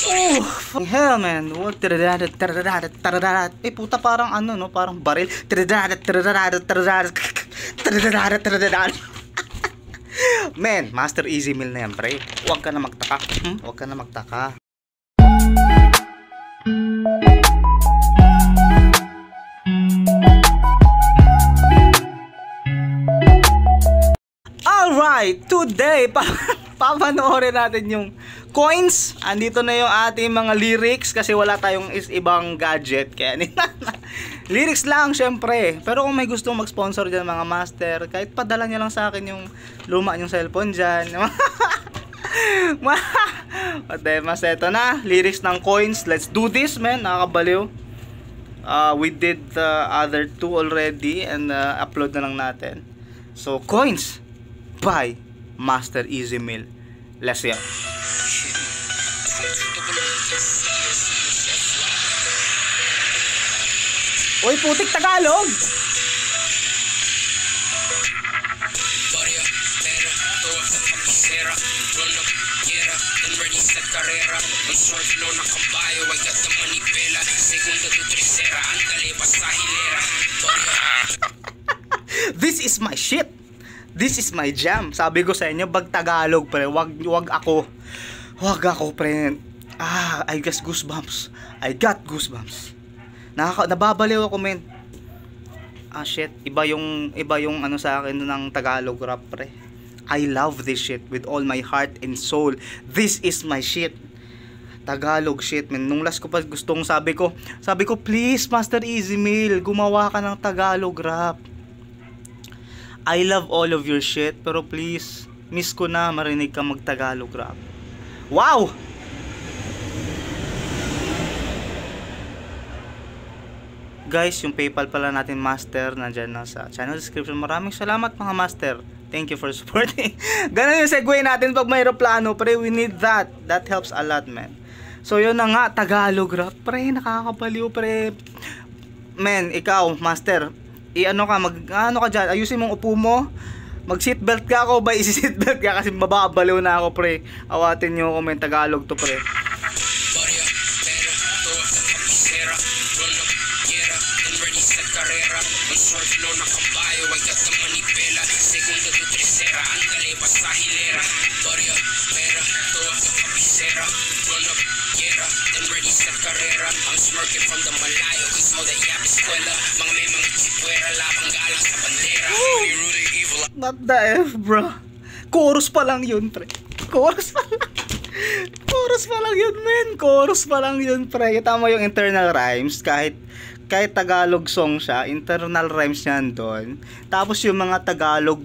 Oh, hell man. Eh puta, parang ano no, parang baril. Man, Master Easy Meal na yan, pre. Huwag ka na magtaka. Huwag ka na magtaka. Alright, today papanoorin natin yung coins. Andito na yung ating mga lyrics kasi wala tayong ibang gadget. Kaya lyrics lang syempre. Pero kung may gustong mag-sponsor dyan mga master, kahit padala nyo lang sa akin yung luma yung cellphone dyan. Mas eto na, lyrics ng coins. Let's do this, man. Nakakabaliw. We did the other two already and upload na lang natin. So, coins by Master Easy Meal. Let's go. Uy, putik Tagalog! This is my shit. This is my jam. Sabi ko sa inyo, bag Tagalog pre, wag ako. Wag ako pre. I got goosebumps. I got goosebumps. Nababaliw ako, men. Shit, iba yung ano sa akin ng Tagalog rap pre. I love this shit with all my heart and soul. This is my shit. Tagalog shit, men. Nung last ko pa gustong sabi ko, please Master Easy Meal, gumawa ka ng Tagalog rap. I love all of your shit, pero please, miss ko na marinig ka mag-Tagalog rap. Wow! Guys, yung PayPal pala natin master, nandyan na sa channel description. Maraming salamat mga master. Thank you for supporting. Ganun yung segue natin pag may aeroplano, pre, we need that. That helps a lot, man. So yun na nga, Tagalog rap, pre, nakakapaliw, pre. Man, ikaw, master, ano ka dyan, ayusin mong upo mo, mag seatbelt ka ako ba, isi-seatbelt ka kasi mababaliw na ako pre, awatin nyo ako, may Tagalog to pre. I'm smirking from the Malayo, cause all the yap is eskwela. Mga may mga chipwera, lapang galang sa bandera. What the F, bro? Chorus pa lang yun, pre. Chorus pa lang. Chorus pa lang yun, men. Chorus pa lang yun, pre. Tama yung internal rhymes, kahit Tagalog song siya, internal rhymes yan doon. Tapos yung mga Tagalog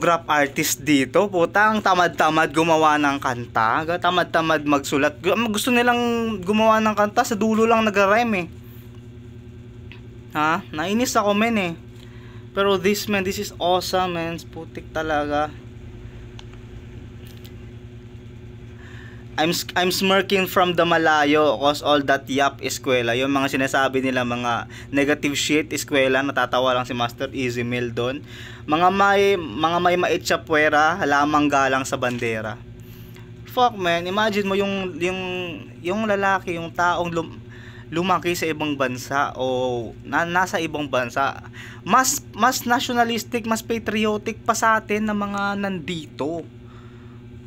rap artist dito, putang tamad-tamad gumawa ng kanta, tamad-tamad magsulat. Gusto nilang gumawa ng kanta, sa dulo lang nag-rhyme eh. Ha? Nainis ako, men eh. Pero this is awesome, man. Putik talaga. I'm smirking from the Malayo cause all that yap eskwela. Yung mga sinasabi nila mga negative shit eskwela, natatawa lang si Master Easy Meal doon. Mga may maitsapwera, lamang galang sa bandera. Fuck, man, imagine mo yung lalaki, yung taong lumaki sa ibang bansa o nasa ibang bansa, mas nationalistic, mas patriotic pa sa atin na mga nandito,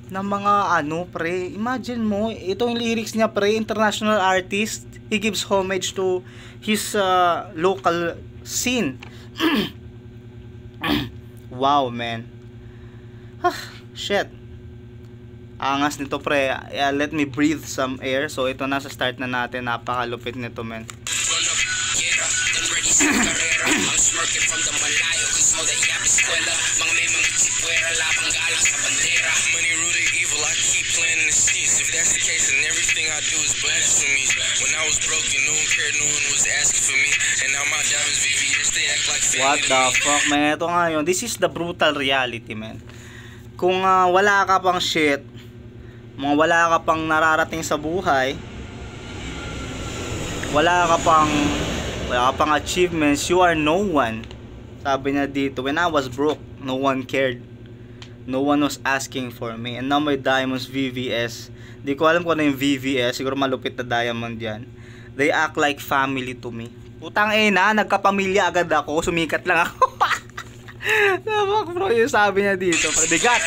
na mga ano, pre. Imagine mo, ito yung lyrics niya, pre, international artist, he gives homage to his local scene. Wow, man. Shit. Angas nito, pre. Let me breathe some air. So ito na, sa start na natin. Napakalupit nito, man. I'm smirking from the Malayo, cause all the yap eskwela. Mga may mga chipwera, lapang galang sa bandera. Money rooted evil, I keep planting the seeds. If that's the case, then everything I do is blasphemy. When I was broken, no one cared, no one was asking for me. And now my diamonds VVS, they act like family. What the fuck, man? Ito nga yun. This is the brutal reality, man. Kung wala ka pang shit, wala ka pang nararating sa buhay, wala ka pang achievements, you are no one. Sabi niya dito, when I was broke, No one cared. No one was asking for me. And now my diamonds VVS. Di ko alam kung ano yung VVS. Siguro malupit na diamond yan. They act like family to me. Putang ina, nagkapamilya agad ako. Sumikat lang ako. Namak bro, yung sabi niya dito. Bigat.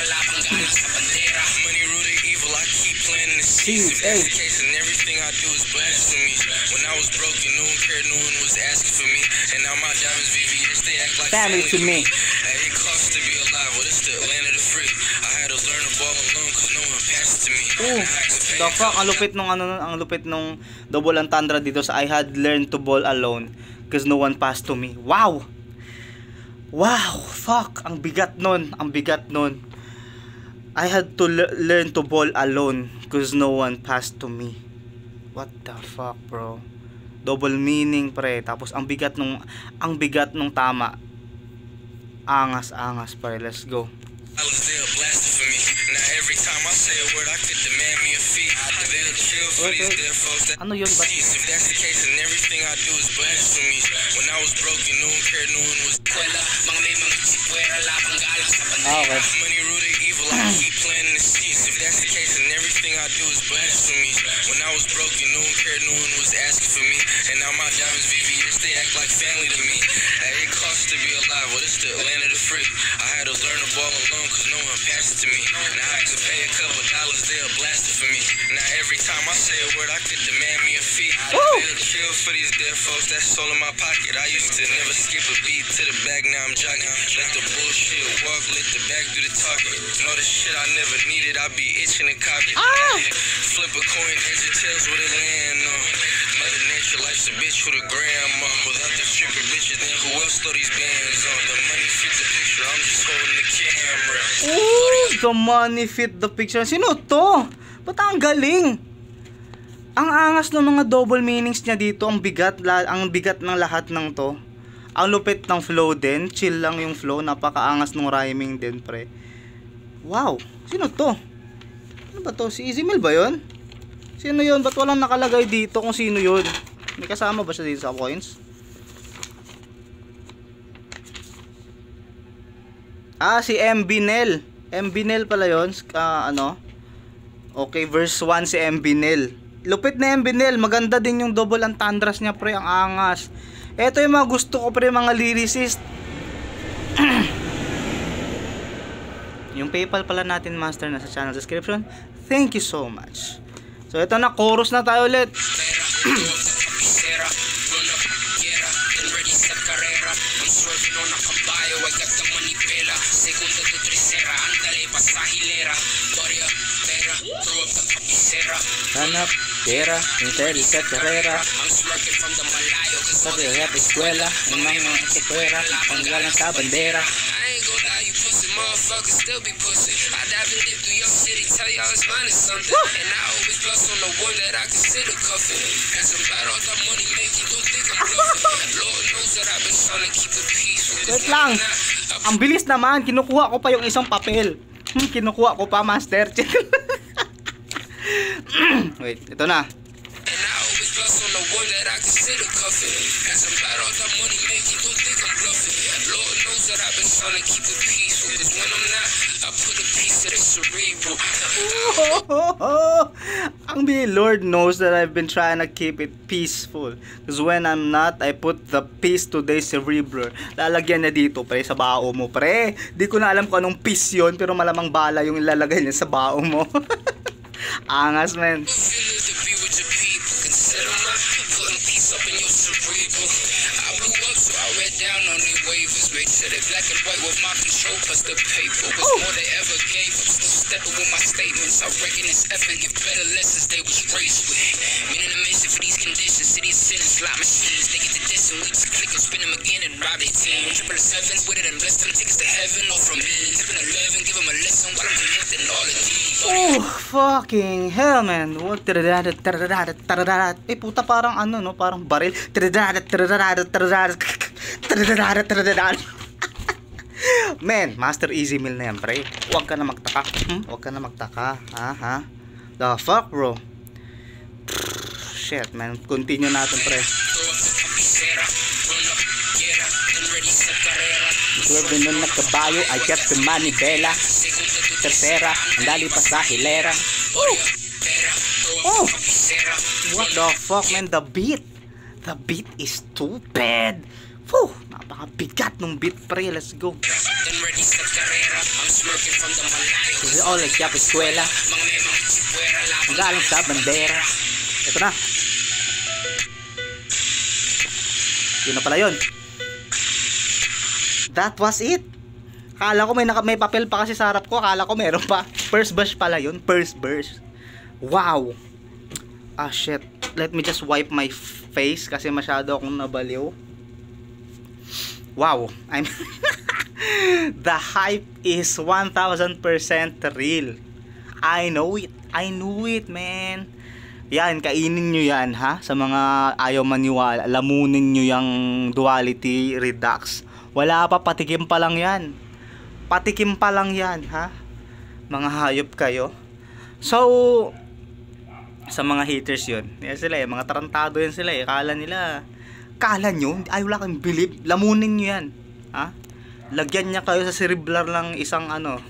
Everything I do is blasphemy. When I was broken, no one cared, no one was asking for me. And now my diamonds VVS, they act like family to me. It costs to be alive, well it's the land of the free. I had to learn to ball alone cause no one passed to me. The fuck, ang lupit nung double entendre dito sa I had learned to ball alone cause no one passed to me. Wow! Wow! Fuck! Ang bigat nun. I had to learn to ball alone cause no one passed to me. What the fuck, bro? Double meaning, pre. Tapos ang bigat nung tama. Angas, pre. Let's go. Ano yun ba? Okay. Keep planning the seats. If that's the case, and everything I do is blasphemy. When I was broken, no one cared, no one was asking for me. And now my diamonds VVS, they act like family to me. It costs to be alive, well it's the land of the free. I had to learn to ball alone cause no one passed it to me. Now I could pay a couple dollars, they'll blast it for me. Now every time I say a word, I could demand me a fee. They'll chill for these dead folks, that's all in my pocket. I used to never skip a beat to the back, now I'm jogging. Let the bullshit walk, let the back do the talking. Know the shit I never needed, I be itching to copy. Flip a coin, heads or tails with a land on. Mother nature, life's a bitch with a grandma. Without the stripper bitches, then who else throw these bands on? The money fit the picture, I'm just holding the camera. Ooh, the money fit the picture. Sino to? Ba't ang galing? Ang angas ng mga double meanings niya dito. Ang bigat ng lahat ng to. Ang lupit ng flow din. Chill lang yung flow. Napakaangas ng rhyming din, pre. Wow, sino to? Ano ba to? Si Easymel ba yun? Sino yun? Ba't walang nakalagay dito kung sino yun? May kasama ba siya dito sa coins? Si MB Nel. MB Nel pala yun. Okay, verse 1 si MB Nel. Lupit na MB Nel. Maganda din yung double entendres niya, pre. Ang angas. Ito yung mga gusto ko, pre, mga lyricist. Yung PayPal pala natin, master, nasa channel description. Thank you so much. So ito na, chorus na tayo ulit. Hanap, pera, internet sa karera. Sabi rap eskwela, ng mga eskwela, panggalang sa bandera. Motherfuckers still be pushing. I dive in deep through your city, tell y'all it's mine is something. And I always plus on the one that I consider cuffing. Cause I'm bad all that money making, don't think I'm bluffing. Lord knows that I've been trying to keep it peaceful. Wait lang. Ang bilis naman, kinukuha ko pa yung isang papel. Kinukuha ko pa, master. Wait, ito na. And I always plus on the one that I consider cuffing. Cause I'm bad all that money making, don't think I'm bluffing. Lord knows that I've been trying to keep it peaceful. Cause when I'm not, I put a piece of the cerebral. Ang Lord knows that I've been trying to keep it peaceful. Cause when I'm not, I put the piece to the cerebral. Lalagyan niya dito, pre, sa bao mo, pre. Di ko na alam kung anong piece yun, pero malamang bala yung ilalagay niya sa bao mo. Angas, man. Black and white with my control plus the paper was more they ever gave. I'm still stepping with my statements. I reckon it's epic. If better lessons they was raised with. Men in the mission for these conditions. City of sin and slot machines. They get the diss and we just click and spin them again and rob their team. Triple sevens with it and bless them tickets to heaven. All from me. Tipping 11, give them a lesson while I'm connecting all of these. Oh, fucking hell, man. Eh, puta, parang ano, no? Parang baril. Man, Master Easymel na yan, pre. Huwag ka na magtaka. Huwag ka na magtaka. Ha? The fuck, bro? Shit, man. Continue natin, pre. Swerve nun na kabayo, I kept the manibela. Tercera, ang dali pa sa hilera. Oh! What the fuck, man? The beat is stupid. Whew! Napakabigat nung beat, pre. Let's go. Kasi all like yap eskwela. Ang galing sa bandera. Ito na. Yun na pala yun. That was it. Akala ko may papel pa kasi sa harap ko. Akala ko meron pa. First verse pala yun. First verse. Wow. Ah, shit. Let me just wipe my face kasi masyado akong nabaliw. Wow. The hype is 1000% real. I know it. I knew it, man. Yan, kainin nyo yan, ha? Sa mga ayaw maniwala, lamunin nyo yung duality redux. Wala pa, patikim pa lang yan. Patikim pa lang yan, ha? Mga hayop kayo. So, sa mga haters yun, yan sila mga tarantado yan sila Kala nyo, ay wala kang believe, lamunin nyo yan, ha? Lagyan niya kayo sa cerebral lang isang ano.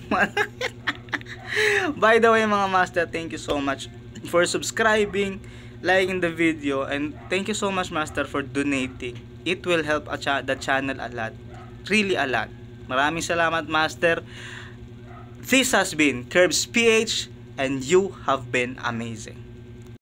By the way, mga master, thank you so much for subscribing, liking the video, and thank you so much, master, for donating. It will help the channel a lot. Really a lot. Maraming salamat, master. This has been Curbs PH, and you have been amazing.